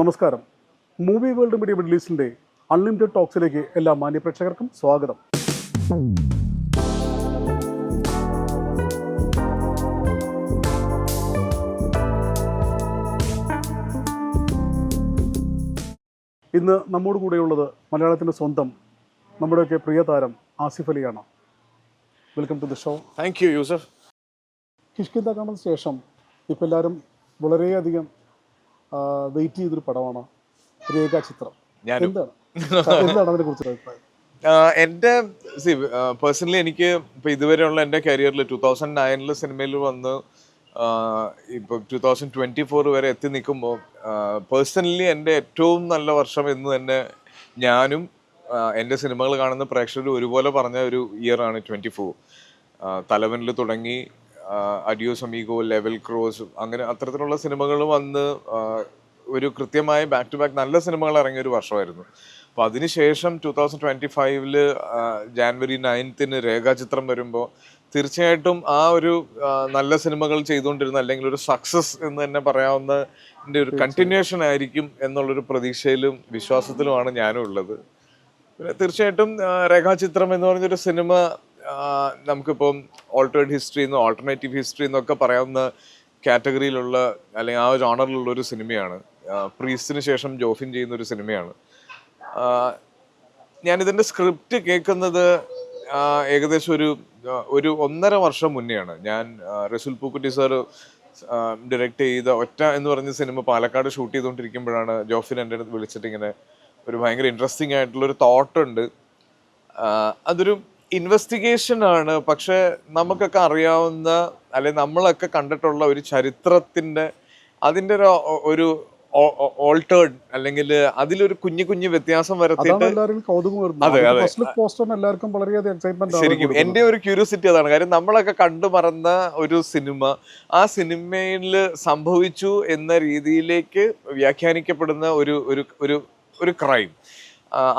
നമസ്കാരം. Movie world media റിലീസിൻ്റെ unlimited ടോക്സിലേക്ക് എല്ലാ മാന്യപ്രേക്ഷകർക്കും സ്വാഗതം. ഇന്ന് നമ്മോട് കൂടെയുള്ളത് മലയാളത്തിൻ്റെ സ്വന്തം നമ്മുടെയൊക്കെ പ്രിയ താരം ആസിഫ് അലിയാണ്. Welcome to the show. Thank you Yusuf. Kishkindha കാണുന്ന ശേഷം ഇപ്പോൾ എല്ലാവരും വളരെയധികം വെയിറ്റ് ചെയ്തൊരു പടമാണ് രേഖാചിത്രം. എന്താണ് അതിനെക്കുറിച്ച് അഭിപ്രായം? എൻ്റെ പേഴ്സണലി എനിക്ക് ഇപ്പോൾ ഇതുവരെയുള്ള എൻ്റെ കരിയറിൽ 2009 സിനിമയിൽ വന്ന് ഇപ്പോൾ 2024 വരെ എത്തി നിൽക്കുമ്പോൾ പേഴ്സണലി എൻ്റെ ഏറ്റവും നല്ല വർഷം എന്ന് തന്നെ ഞാനും എൻ്റെ സിനിമകൾ കാണുന്ന പ്രേക്ഷകർ ഒരുപോലെ പറഞ്ഞ ഒരു ഇയറാണ് 24. തലവനിൽ തുടങ്ങി അഡിയോസ് അമീഗോ, ലെവൽ ക്രോസ്, അങ്ങനെ അത്തരത്തിലുള്ള സിനിമകൾ വന്ന് ഒരു കൃത്യമായി ബാക്ക് ടു ബാക്ക് നല്ല സിനിമകൾ ഇറങ്ങിയ ഒരു വർഷമായിരുന്നു. അപ്പോൾ അതിനുശേഷം 2025 ജാനുവരി 9 രേഖാചിത്രം വരുമ്പോൾ തീർച്ചയായിട്ടും ആ ഒരു നല്ല സിനിമകൾ ചെയ്തുകൊണ്ടിരുന്ന അല്ലെങ്കിൽ ഒരു സക്സസ് എന്ന് തന്നെ പറയാവുന്ന ഒരു കണ്ടിന്യൂഷൻ ആയിരിക്കും എന്നുള്ളൊരു പ്രതീക്ഷയിലും വിശ്വാസത്തിലുമാണ് ഞാനും ഉള്ളത്. പിന്നെ തീർച്ചയായിട്ടും രേഖാചിത്രം എന്ന് പറഞ്ഞൊരു സിനിമ നമുക്കിപ്പം ഓൾട്ടേർഡ് ഹിസ്റ്ററി എന്നോ ഓൾട്ടർനേറ്റീവ് ഹിസ്റ്ററി എന്നൊക്കെ പറയാവുന്ന കാറ്റഗറിയിലുള്ള അല്ലെങ്കിൽ ആ ജോണറിലുള്ള ഒരു സിനിമയാണ്. പ്രീസ്റ്റിന് ശേഷം ജോഫിൻ ചെയ്യുന്ന ഒരു സിനിമയാണ്. ഞാനിതിൻ്റെ സ്ക്രിപ്റ്റ് കേൾക്കുന്നത് ഏകദേശം ഒരു 1.5 വർഷം മുന്നെയാണ്. ഞാൻ റസൂൽ പൂക്കുട്ടി സാർ ഡയറക്റ്റ് ചെയ്ത ഒറ്റ എന്ന് പറഞ്ഞ സിനിമ പാലക്കാട് ഷൂട്ട് ചെയ്തുകൊണ്ടിരിക്കുമ്പോഴാണ് ജോഫിൻ എൻ്റെ അടുത്ത് വിളിച്ചിട്ട് ഇങ്ങനെ ഒരു ഭയങ്കര ഇൻട്രസ്റ്റിംഗ് ആയിട്ടുള്ളൊരു തോട്ടുണ്ട്. അതൊരു ഇൻവെസ്റ്റിഗേഷൻ ആണ്, പക്ഷെ നമുക്കൊക്കെ അറിയാവുന്ന അല്ലെങ്കിൽ നമ്മളൊക്കെ കണ്ടിട്ടുള്ള ഒരു ചരിത്രത്തിൻ്റെ അതിൻ്റെ ഒരു ഓൾട്ടേർഡ് അല്ലെങ്കിൽ അതിലൊരു കുഞ്ഞു വ്യത്യാസം വരുത്തിയിട്ട് ശരിക്കും എൻ്റെ ഒരു ക്യൂരിയോസിറ്റി അതാണ്. കാര്യം നമ്മളൊക്കെ കണ്ടു മറന്ന ഒരു സിനിമ ആ സിനിമയിൽ സംഭവിച്ചു എന്ന രീതിയിലേക്ക് വ്യാഖ്യാനിക്കപ്പെടുന്ന ഒരു ക്രൈം,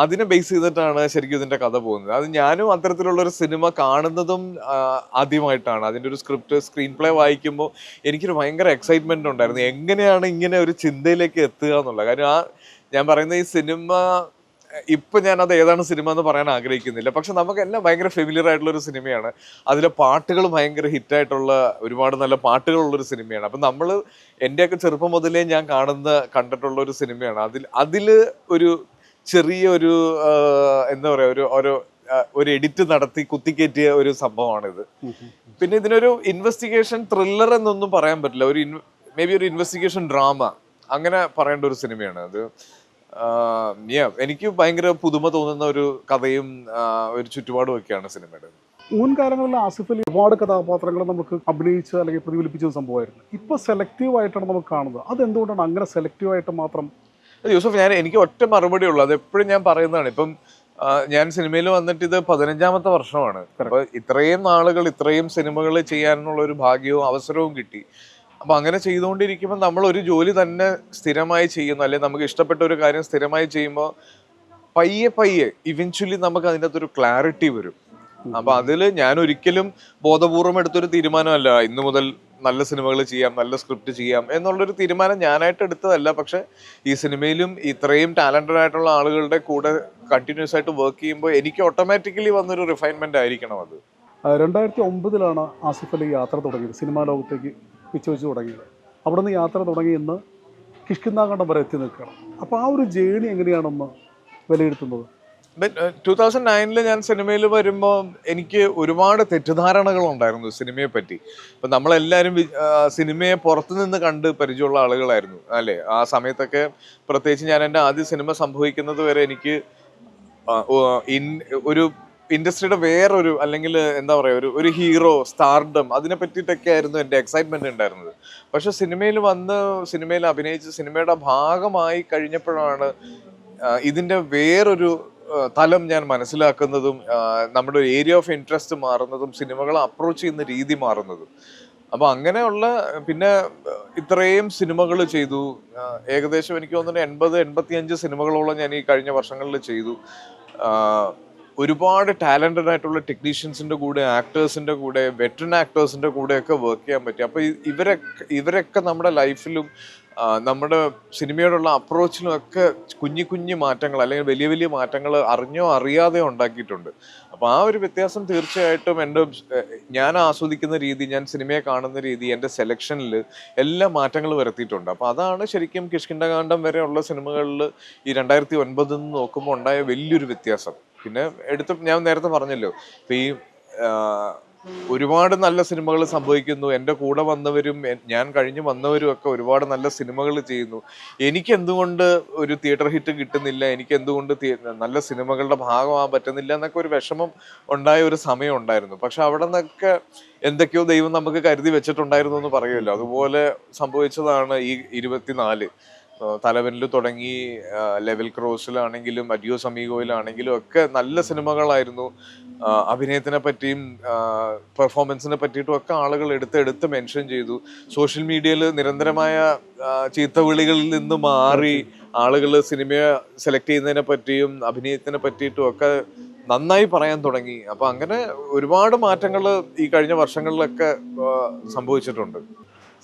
അതിനെ ബേസ് ചെയ്തിട്ടാണ് ശരിക്കും ഇതിൻ്റെ കഥ പോകുന്നത്. അത് ഞാനും അത്തരത്തിലുള്ളൊരു സിനിമ കാണുന്നതും ആദ്യമായിട്ടാണ്. അതിൻ്റെ ഒരു സ്ക്രീൻ പ്ലേ വായിക്കുമ്പോൾ എനിക്കൊരു ഭയങ്കര എക്സൈറ്റ്മെൻ്റ് ഉണ്ടായിരുന്നു, എങ്ങനെയാണ് ഇങ്ങനെ ഒരു ചിന്തയിലേക്ക് എത്തുക എന്നുള്ളത്. കാര്യം ഞാൻ പറയുന്ന ഈ സിനിമ ഇപ്പം ഞാനത് ഏതാണ് സിനിമ എന്ന് പറയാൻ ആഗ്രഹിക്കുന്നില്ല, പക്ഷെ നമുക്കെല്ലാം ഭയങ്കര ഫെമിലിയർ ആയിട്ടുള്ളൊരു സിനിമയാണ്. അതിലെ പാട്ടുകൾ ഭയങ്കര ഹിറ്റായിട്ടുള്ള ഒരുപാട് നല്ല പാട്ടുകളുള്ളൊരു സിനിമയാണ്. അപ്പം നമ്മൾ എൻ്റെയൊക്കെ ചെറുപ്പം മുതലേ ഞാൻ കണ്ടിട്ടുള്ള ഒരു സിനിമയാണ്. അതിൽ ഒരു ചെറിയൊരു എന്താ പറയുക ഒരു എഡിറ്റ് നടത്തി കുത്തിക്കയറ്റിയ ഒരു സംഭവമാണിത്. പിന്നെ ഇതിനൊരു ഇൻവെസ്റ്റിഗേഷൻ ത്രില്ലർ എന്നൊന്നും പറയാൻ പറ്റില്ല, മേ ബി ഒരു ഇൻവെസ്റ്റിഗേഷൻ ഡ്രാമ അങ്ങനെ പറയേണ്ട ഒരു സിനിമയാണ് അത്. എനിക്ക് ഭയങ്കര പുതുമ തോന്നുന്ന ഒരു കഥയും ഒരു ചുറ്റുപാടും ഒക്കെയാണ് സിനിമയുടെ. മുൻകാലങ്ങളിൽ ആസിഫ് അലി ഒരുപാട് കഥാപാത്രങ്ങൾ നമുക്ക് അഭിനയിച്ച് അല്ലെങ്കിൽ പ്രതിഫലിപ്പിച്ച സംഭവമായിരുന്നു. ഇപ്പോൾ സെലക്റ്റീവ് ആയിട്ടാണ് നമുക്ക് കാണുന്നത്. അതെന്തുകൊണ്ടാണ് അങ്ങനെ സെലക്റ്റീവ് ആയിട്ട് മാത്രം? യൂസഫ്, എനിക്ക് ഒറ്റ മറുപടി ഉള്ളൂ, അത് എപ്പോഴും ഞാൻ പറയുന്നതാണ്. ഇപ്പം ഞാൻ സിനിമയിൽ വന്നിട്ട് ഇത് 15ാമത്തെ വർഷമാണ്. അപ്പൊ ഇത്രയും നാളുകൾ ഇത്രയും സിനിമകൾ ചെയ്യാനുള്ള ഒരു ഭാഗ്യവും അവസരവും കിട്ടി. അപ്പൊ അങ്ങനെ ചെയ്തുകൊണ്ടിരിക്കുമ്പോൾ നമ്മൾ ഒരു ജോലി തന്നെ സ്ഥിരമായി ചെയ്യുന്നു, അല്ലെങ്കിൽ നമുക്ക് ഇഷ്ടപ്പെട്ട ഒരു കാര്യം സ്ഥിരമായി ചെയ്യുമ്പോൾ പയ്യെ ഇവൻച്വലി നമുക്ക് അതിൻ്റെ അകത്തൊരു ക്ലാരിറ്റി വരും. അപ്പൊ അതിൽ ഞാൻ ഒരിക്കലും ബോധപൂർവം എടുത്തൊരു തീരുമാനമല്ല ഇന്നു മുതൽ നല്ല സിനിമകൾ ചെയ്യാം, നല്ല സ്ക്രിപ്റ്റ് ചെയ്യാം എന്നുള്ളൊരു തീരുമാനം ഞാനായിട്ട് എടുത്തതല്ല. പക്ഷെ ഈ സിനിമയിലും ഇത്രയും ടാലന്റഡ് ആയിട്ടുള്ള ആളുകളുടെ കൂടെ കണ്ടിന്യൂസ് ആയിട്ട് വർക്ക് ചെയ്യുമ്പോൾ എനിക്ക് ഓട്ടോമാറ്റിക്കലി വന്നൊരു റിഫൈൻമെന്റ് ആയിരിക്കണം അത്. 2009 ആസിഫ് അലി യാത്ര തുടങ്ങിയത്, സിനിമാ ലോകത്തേക്ക് വെച്ച് തുടങ്ങിയത്. അവിടെ നിന്ന് യാത്ര തുടങ്ങി ഇന്ന് കിഷ്കിന്ദാഖണ്ഡം വരെ എത്തി നിൽക്കണം. അപ്പോൾ ആ ഒരു ജേണി എങ്ങനെയാണെന്ന് വിലയിരുത്തുന്നത്? 2009 ഞാൻ സിനിമയിൽ വരുമ്പോൾ എനിക്ക് ഒരുപാട് തെറ്റിദ്ധാരണകൾ ഉണ്ടായിരുന്നു സിനിമയെ പറ്റി. ഇപ്പം നമ്മളെല്ലാവരും സിനിമയെ പുറത്തുനിന്ന് കണ്ട് പരിചയമുള്ള ആളുകളായിരുന്നു അല്ലേ ആ സമയത്തൊക്കെ. പ്രത്യേകിച്ച് ഞാൻ എൻ്റെ ആദ്യ സിനിമ സംഭവിക്കുന്നത് വരെ എനിക്ക് ഒരു ഇൻഡസ്ട്രിയുടെ വേറൊരു അല്ലെങ്കിൽ എന്താ പറയുക ഒരു ഹീറോ സ്റ്റാർഡം അതിനെ പറ്റിയിട്ടൊക്കെ ആയിരുന്നു എൻ്റെ എക്സൈറ്റ്മെൻറ്റ് ഉണ്ടായിരുന്നത്. പക്ഷെ സിനിമയിൽ അഭിനയിച്ച് സിനിമയുടെ ഭാഗമായി കഴിഞ്ഞപ്പോഴാണ് ഇതിൻ്റെ വേറൊരു തലം ഞാൻ മനസ്സിലാക്കുന്നതും നമ്മുടെ ഒരു ഏരിയ ഓഫ് ഇൻട്രസ്റ്റ് മാറുന്നതും സിനിമകളെ അപ്രോച്ച് ചെയ്യുന്ന രീതി മാറുന്നതും. അപ്പോൾ അങ്ങനെയുള്ള പിന്നെ ഇത്രയും സിനിമകൾ ചെയ്തു. ഏകദേശം എനിക്ക് തോന്നുന്നു 80-85 സിനിമകളോളം ഞാൻ ഈ കഴിഞ്ഞ വർഷങ്ങളിൽ ചെയ്തു. ഒരുപാട് ടാലന്റഡ് ആയിട്ടുള്ള ടെക്നീഷ്യൻസിൻ്റെ കൂടെ, ആക്ടേഴ്സിൻ്റെ കൂടെ, വെറ്ററൻ ആക്ടേഴ്സിൻ്റെ കൂടെയൊക്കെ വർക്ക് ചെയ്യാൻ പറ്റി. അപ്പോൾ ഇവരൊക്കെ നമ്മുടെ ലൈഫിലും നമ്മുടെ സിനിമയോടുള്ള അപ്രോച്ചിലും ഒക്കെ കുഞ്ഞു കുഞ്ഞു മാറ്റങ്ങൾ അല്ലെങ്കിൽ വലിയ വലിയ മാറ്റങ്ങൾ അറിഞ്ഞോ അറിയാതെയോ ഉണ്ടാക്കിയിട്ടുണ്ട്. അപ്പോൾ ആ ഒരു വ്യത്യാസം തീർച്ചയായിട്ടും ഞാൻ ആസ്വദിക്കുന്ന രീതി, ഞാൻ സിനിമയെ കാണുന്ന രീതി, എൻ്റെ സെലക്ഷനിൽ എല്ലാ മാറ്റങ്ങൾ വരുത്തിയിട്ടുണ്ട്. അപ്പോൾ അതാണ് ശരിക്കും കിഷ്കിന്ധകാണ്ഡം വരെയുള്ള സിനിമകളിൽ ഈ 2009 നോക്കുമ്പോൾ ഉണ്ടായ വലിയൊരു വ്യത്യാസം. പിന്നെ ഞാൻ നേരത്തെ പറഞ്ഞല്ലോ, ഇപ്പം ഈ ഒരുപാട് നല്ല സിനിമകൾ സംഭവിക്കുന്നു. എൻ്റെ കൂടെ വന്നവരും ഞാൻ കഴിഞ്ഞ് വന്നവരും ഒക്കെ ഒരുപാട് നല്ല സിനിമകൾ ചെയ്യുന്നു. എനിക്ക് എന്തുകൊണ്ട് ഒരു തിയേറ്റർ ഹിറ്റ് കിട്ടുന്നില്ല, എനിക്ക് എന്തുകൊണ്ട് നല്ല സിനിമകളുടെ ഭാഗമാകാൻ പറ്റുന്നില്ല എന്നൊക്കെ ഒരു വിഷമം ഉണ്ടായ ഒരു സമയം ഉണ്ടായിരുന്നു. പക്ഷെ അവിടെ നിന്നൊക്കെ എന്തൊക്കെയോ ദൈവം നമുക്ക് കരുതി വെച്ചിട്ടുണ്ടായിരുന്നു എന്ന് പറയുമല്ലോ, അതുപോലെ സംഭവിച്ചതാണ് ഈ 24. തലവനിൽ തുടങ്ങി ലെവൽ ക്രോസിലാണെങ്കിലും അഡിയോസ് അമീഗോയിലാണെങ്കിലും ഒക്കെ നല്ല സിനിമകളായിരുന്നു. അഭിനയത്തിനെ പറ്റിയും പെർഫോമൻസിനെ പറ്റിയിട്ടും ഒക്കെ ആളുകൾ എടുത്ത് മെൻഷൻ ചെയ്തു. സോഷ്യൽ മീഡിയയിൽ നിരന്തരമായ ചീത്തവിളികളിൽ നിന്ന് മാറി ആളുകൾ സിനിമയെ സെലക്ട് ചെയ്യുന്നതിനെ പറ്റിയും അഭിനയത്തിനെ പറ്റിയിട്ടും ഒക്കെ നന്നായി പറയാൻ തുടങ്ങി. അപ്പൊ അങ്ങനെ ഒരുപാട് മാറ്റങ്ങൾ ഈ കഴിഞ്ഞ വർഷങ്ങളിലൊക്കെ സംഭവിച്ചിട്ടുണ്ട്.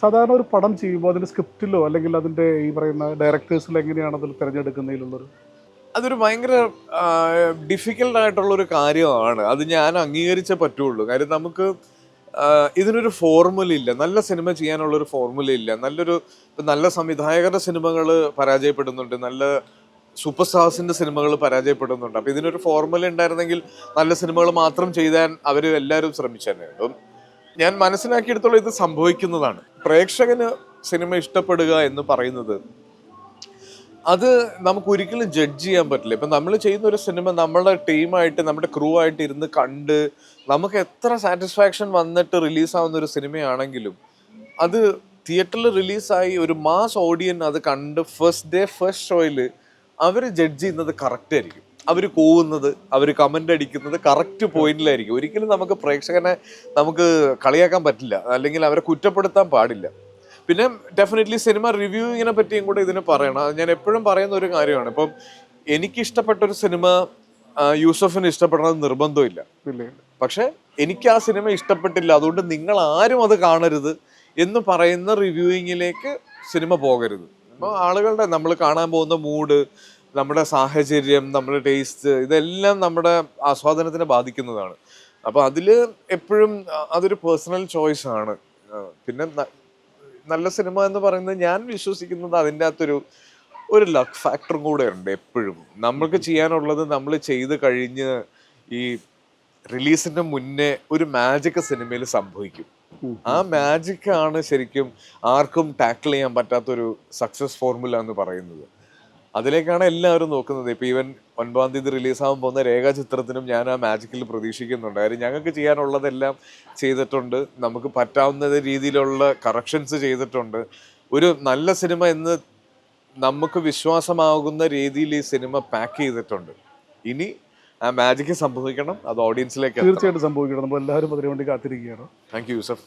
സാധാരണ ഒരു പടം ചെയ്യുമ്പോൾ അതിൻ്റെ സ്ക്രിപ്റ്റിലോ അല്ലെങ്കിൽ അതിൻ്റെ ഈ പറയുന്ന ഡയറക്ടേഴ്സിലോ എങ്ങനെയാണ് അതിൽ തിരഞ്ഞെടുക്കുന്നതിലുള്ളൊരു? അതൊരു ഭയങ്കര ഡിഫിക്കൽട്ട് ആയിട്ടുള്ളൊരു കാര്യമാണ്. അത് ഞാൻ അംഗീകരിച്ചേ പറ്റുള്ളൂ. കാര്യം നമുക്ക് ഇതിനൊരു ഫോർമുല ഇല്ല. നല്ല സിനിമ ചെയ്യാനുള്ളൊരു ഫോർമുല ഇല്ല. നല്ല സംവിധായകരുടെ സിനിമകൾ പരാജയപ്പെടുന്നുണ്ട്, നല്ല സൂപ്പർ സ്റ്റാർസിന്റെ സിനിമകൾ പരാജയപ്പെടുന്നുണ്ട്. അപ്പൊ ഇതിനൊരു ഫോർമുല ഉണ്ടായിരുന്നെങ്കിൽ നല്ല സിനിമകൾ മാത്രം ചെയ്താൻ അവർ എല്ലാവരും ശ്രമിച്ചേനെ. അപ്പം ഞാൻ മനസ്സിലാക്കിയെടുത്തോളം ഇത് സംഭവിക്കുന്നതാണ്. പ്രേക്ഷകന് സിനിമ ഇഷ്ടപ്പെടുക എന്ന് പറയുന്നത് അത് നമുക്ക് ഒരിക്കലും ജഡ്ജ് ചെയ്യാൻ പറ്റില്ല. ഇപ്പം നമ്മൾ ചെയ്യുന്ന ഒരു സിനിമ നമ്മുടെ ടീമായിട്ട് നമ്മുടെ ക്രൂ ആയിട്ട് ഇരുന്ന് കണ്ട് നമുക്ക് എത്ര സാറ്റിസ്ഫാക്ഷൻ വന്നിട്ട് റിലീസാവുന്ന ഒരു സിനിമയാണെങ്കിലും അത് തിയേറ്ററിൽ റിലീസായി ഒരു മാസ് ഓഡിയൻ അത് കണ്ട് ഫസ്റ്റ് ഡേ ഫസ്റ്റ് ഷോയിൽ അവർ ജഡ്ജ് ചെയ്യുന്നത് കറക്റ്റ് ആയിരിക്കും. അവർ കൂവുന്നത്, അവർ കമൻ്റ് അടിക്കുന്നത് കറക്റ്റ് പോയിന്റിലായിരിക്കും. ഒരിക്കലും നമുക്ക് പ്രേക്ഷകനെ നമുക്ക് കളിയാക്കാൻ പറ്റില്ല, അല്ലെങ്കിൽ അവരെ കുറ്റപ്പെടുത്താൻ പാടില്ല. പിന്നെ ഡെഫിനറ്റ്ലി സിനിമ റിവ്യൂവിങ്ങിനെ പറ്റിയും കൂടെ ഇതിന് പറയണം. ഞാൻ എപ്പോഴും പറയുന്ന ഒരു കാര്യമാണ്, ഇപ്പം എനിക്കിഷ്ടപ്പെട്ടൊരു സിനിമ യൂസഫിന് ഇഷ്ടപ്പെടണമെന്ന് നിർബന്ധമില്ല. പക്ഷെ എനിക്ക് ആ സിനിമ ഇഷ്ടപ്പെട്ടില്ല, അതുകൊണ്ട് നിങ്ങൾ ആരും അത് കാണരുത് എന്ന് പറയുന്ന റിവ്യൂയിങ്ങിലേക്ക് സിനിമ പോകരുത്. അപ്പോൾ ആളുകളുടെ നമ്മൾ കാണാൻ പോകുന്ന മൂഡ്, നമ്മുടെ സാഹചര്യം, നമ്മുടെ ടേസ്റ്റ്, ഇതെല്ലാം നമ്മുടെ ആസ്വാദനത്തിനെ ബാധിക്കുന്നതാണ്. അപ്പോൾ അതിൽ എപ്പോഴും അതൊരു പേഴ്സണൽ ചോയ്സ് ആണ്. പിന്നെ നല്ല സിനിമ എന്ന് പറയുന്നത് ഞാൻ വിശ്വസിക്കുന്നത് അതിൻ്റെ അകത്തൊരു ലക്ക് ഫാക്ടറും കൂടെ ഉണ്ട്. എപ്പോഴും നമ്മൾക്ക് ചെയ്യാനുള്ളത് നമ്മൾ ചെയ്ത് കഴിഞ്ഞ് ഈ റിലീസിന്റെ മുന്നേ ഒരു മാജിക് സിനിമയിൽ സംഭവിക്കും. ആ മാജിക് ആണ് ശരിക്കും ആർക്കും ടാക്കിൾ ചെയ്യാൻ പറ്റാത്തൊരു സക്സസ് ഫോർമുല എന്ന് പറയുന്നത്. അതിലേക്കാണ് എല്ലാവരും നോക്കുന്നത്. ഇപ്പം ഈവൻ 9-ാം തീയതി റിലീസാകാൻ പോകുന്ന രേഖാചിത്രത്തിനും ഞാൻ ആ മാജിക്കിൽ പ്രതീക്ഷിക്കുന്നുണ്ട്. കാര്യം ഞങ്ങൾക്ക് ചെയ്യാനുള്ളതെല്ലാം ചെയ്തിട്ടുണ്ട്, നമുക്ക് പറ്റാവുന്ന രീതിയിലുള്ള കറക്ഷൻസ് ചെയ്തിട്ടുണ്ട്. ഒരു നല്ല സിനിമ എന്ന് നമുക്ക് വിശ്വാസമാകുന്ന രീതിയിൽ ഈ സിനിമ പാക്ക് ചെയ്തിട്ടുണ്ട്. ഇനി ആ മാജിക് സംഭവിക്കണം, അത് ഓഡിയൻസിലേക്ക് തീർച്ചയായിട്ടും സംഭവിക്കണം. നമ്മൾ എല്ലാവരും അതിനുവേണ്ടി കാത്തിരിക്കുകയാണ്. Thank you Yusuf.